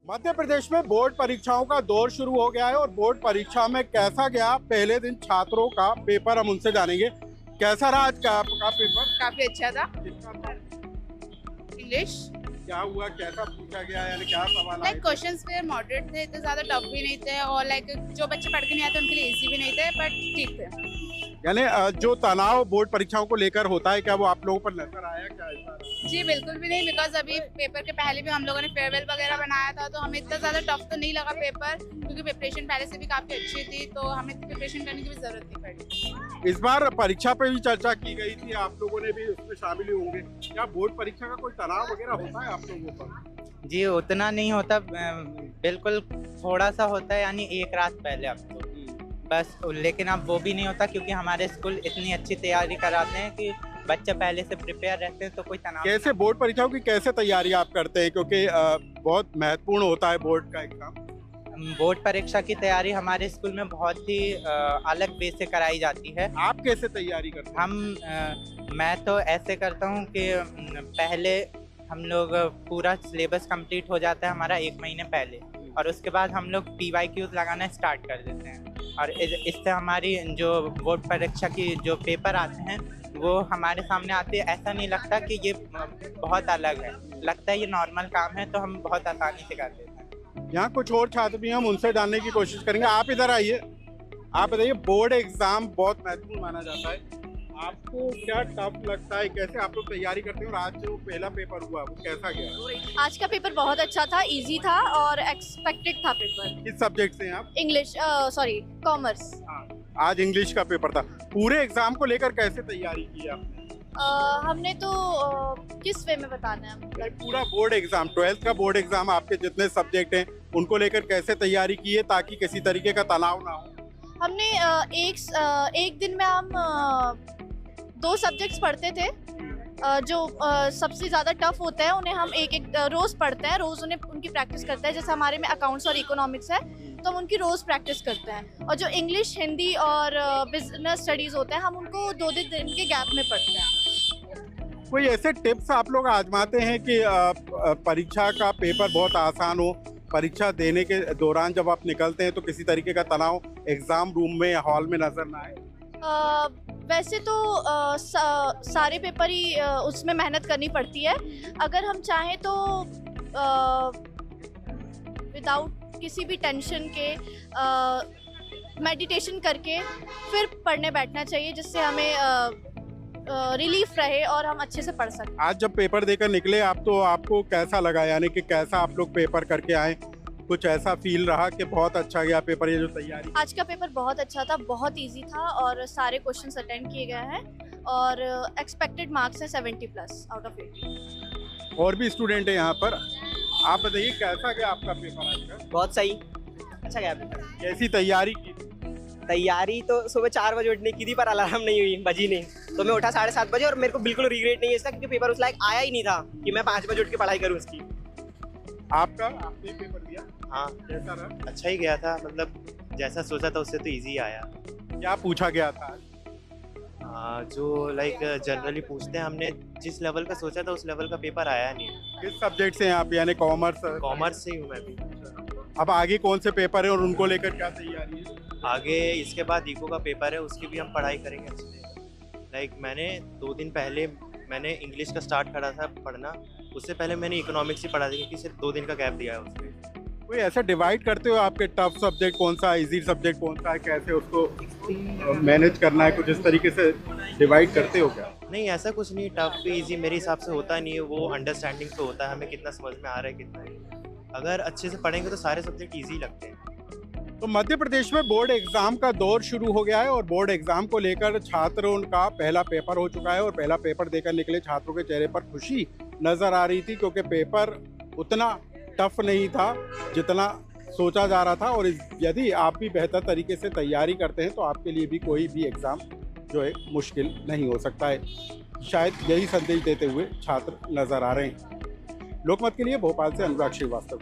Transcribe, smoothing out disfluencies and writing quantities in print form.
मध्य प्रदेश में बोर्ड परीक्षाओं का दौर शुरू हो गया है और बोर्ड परीक्षा में कैसा गया पहले दिन छात्रों का पेपर हम उनसे जानेंगे। कैसा रहा आज का आपका पेपर? काफी अच्छा था। किसका था? इंग्लिश क्या हुआ, कैसा पूछा गया, यानी क्या सवाल आए लाइक थे? क्वेश्चंस थे, मॉडरेट थे, इतने ज्यादा टफ भी नहीं थे और लाइक जो बच्चे पढ़ के नहीं आते उनके लिए इजी भी नहीं थे, बट ठीक थे। यानी जो तनाव बोर्ड परीक्षाओं को लेकर होता है, क्या वो आप लोगों पर नजर आया? क्या ऐसा रहा? जी बिल्कुल भी नहीं, बिकॉज अभी पेपर के पहले भी हम लोगों ने फेयरवेल वगैरह बनाया था, तो हमें इतना ज्यादा टफ तो नहीं लगा पेपर, क्योंकि प्रिपरेशन पहले से भी काफी अच्छी थी, तो हमें प्रिपरेशन करने की भी जरूरत नहीं पड़ी। इस बार परीक्षा पे भी चर्चा की गई थी, आप लोगों ने भी उसमें शामिल हुए होंगे। क्या बोर्ड परीक्षा का कोई तनाव वगैरह होता है आप लोगों पर? जी उतना नहीं होता, बिल्कुल थोड़ा सा होता है, यानी एक रात पहले अब तो बस, लेकिन अब वो भी नहीं होता क्योंकि हमारे स्कूल इतनी अच्छी तैयारी कराते हैं कि बच्चे पहले से प्रिपेयर रहते हैं, तो कोई तनाव कैसे बोर्ड परीक्षाओं की कैसे तैयारी आप करते हैं, क्योंकि बहुत महत्वपूर्ण होता है बोर्ड का एग्जाम? बोर्ड परीक्षा की तैयारी हमारे स्कूल में बहुत ही अलग वे से कराई जाती है। आप कैसे तैयारी करते हैं? मैं तो ऐसे करता हूँ कि पहले हम लोग पूरा सिलेबस कंप्लीट हो जाता है हमारा 1 महीने पहले, और उसके बाद हम लोग PYQs लगाना स्टार्ट कर देते हैं, और इससे हमारी जो बोर्ड परीक्षा की जो पेपर आते हैं वो हमारे सामने आते हैं। ऐसा नहीं लगता कि ये बहुत अलग है, लगता है ये नॉर्मल काम है, तो हम बहुत आसानी से कर लेते हैं। यहाँ कुछ और छात्र भी हैं, हम उनसे जानने की कोशिश करेंगे। आप इधर आइए, आप बताइए, बोर्ड एग्जाम बहुत महत्वपूर्ण माना जाता है, आपको क्या टफ लगता है, कैसे आप लोग तैयारी करते हैं, और आज जो पहला पेपर हुआ वो कैसा गया? आज का पेपर बहुत अच्छा था, इजी था और एक्सपेक्टेड था पेपर। किस सब्जेक्ट से हैं आप? English, sorry, commerce. आज इंग्लिश का पेपर था। पूरे एग्जाम को लेकर कैसे तैयारी की आपने? हमने तो किस वे में बताना है, मतलब पूरा बोर्ड एग्जाम, 12th का बोर्ड एग्जाम, आपके जितने सब्जेक्ट हैं उनको लेकर कैसे तैयारी की है ताकि किसी तरीके का तनाव ना हो? हमने एक दिन में हम 2 सब्जेक्ट्स पढ़ते थे, जो सबसे ज़्यादा टफ होते हैं उन्हें हम एक रोज़ पढ़ते हैं, रोज़ उन्हें उनकी प्रैक्टिस करते हैं। जैसे हमारे में अकाउंट्स और इकोनॉमिक्स है, तो हम उनकी रोज़ प्रैक्टिस करते हैं, और जो इंग्लिश, हिंदी और बिजनेस स्टडीज़ होते हैं हम उनको 2-2 दिन के गैप में पढ़ते हैं। कोई ऐसे टिप्स आप लोग आजमाते हैं कि परीक्षा का पेपर बहुत आसान हो, परीक्षा देने के दौरान जब आप निकलते हैं तो किसी तरीके का तनाव एग्जाम रूम में या हॉल में नजर ना आए? वैसे तो सारे पेपर ही उसमें मेहनत करनी पड़ती है। अगर हम चाहें तो विदाउट किसी भी टेंशन के मेडिटेशन करके फिर पढ़ने बैठना चाहिए, जिससे हमें रिलीफ रहे और हम अच्छे से पढ़ सकें। आज जब पेपर देकर निकले आप, तो आपको कैसा लगा, यानी कि कैसा आप लोग पेपर करके आए? कुछ ऐसा फील रहा कि बहुत अच्छा गया पेपर, ये जो तैयारी? आज का पेपर बहुत अच्छा था, बहुत इजी था और सारे क्वेश्चंस अटेंड किए गए हैं और एक्सपेक्टेड मार्क्स है 70+ आउट ऑफ 80। और भी स्टूडेंट है यहाँ पर, आप बताइए कैसा गया आपका पेपर आज का? बहुत सही, अच्छा गया पेपर। कैसी तैयारी की? तैयारी तो सुबह 4 बजे उठने की थी, पर अलार्म नहीं हुई, बजी नहीं, तो मैं उठा 7:30 बजे, और मेरे को बिल्कुल रिग्रेट नहीं है इसका, क्योंकि पेपर उस लायक आया ही नहीं था कि मैं 5 बजे उठ के पढ़ाई करूँ उसकी। आपका, आपने पेपर दिया? हाँ, कैसा रहा? अच्छा ही गया था, मतलब जैसा सोचा था उससे तो इजी आया। क्या पूछा गया था? जो लाइक जनरली पूछते हैं, हमने जिस लेवल का सोचा था उस लेवल का पेपर आया नहीं। किस सब्जेक्ट से हैं आप, यानी कॉमर्स? कॉमर्स से ही हूँ मैं भी। अब आगे कौन से पेपर है और उनको लेकर क्या तैयारी है? आगे इसके बाद इको का पेपर है, उसकी भी हम पढ़ाई करेंगे अच्छे से। लाइक मैंने 2 दिन पहले मैंने इंग्लिश का स्टार्ट करा था पढ़ना, उससे पहले मैंने इकोनॉमिक्स ही पढ़ा था, क्योंकि सिर्फ 2 दिन का गैप दिया है उसमें। कोई ऐसा डिवाइड करते हो आपके टफ सब्जेक्ट कौन सा है, इजी सब्जेक्ट कौन सा है, कैसे उसको मैनेज करना है, कुछ इस तरीके से डिवाइड करते हो क्या? नहीं, ऐसा कुछ नहीं, टफ भी इजी मेरे हिसाब से होता नहीं है, वो अंडरस्टैंडिंग पे होता है, हमें कितना समझ में आ रहा है कितना नहीं। अगर अच्छे से पढ़ेंगे तो सारे सब्जेक्ट ईजी लगते हैं। तो मध्य प्रदेश में बोर्ड एग्जाम का दौर शुरू हो गया है और बोर्ड एग्जाम को लेकर छात्रों का पहला पेपर हो चुका है, और पहला पेपर देकर निकले छात्रों के चेहरे पर खुशी नजर आ रही थी, क्योंकि पेपर उतना टफ नहीं था जितना सोचा जा रहा था। और यदि आप भी बेहतर तरीके से तैयारी करते हैं तो आपके लिए भी कोई भी एग्जाम जो है मुश्किल नहीं हो सकता है। शायद यही संदेश देते हुए छात्र नजर आ रहे हैं। लोकमत के लिए भोपाल से अनुराग श्रीवास्तव।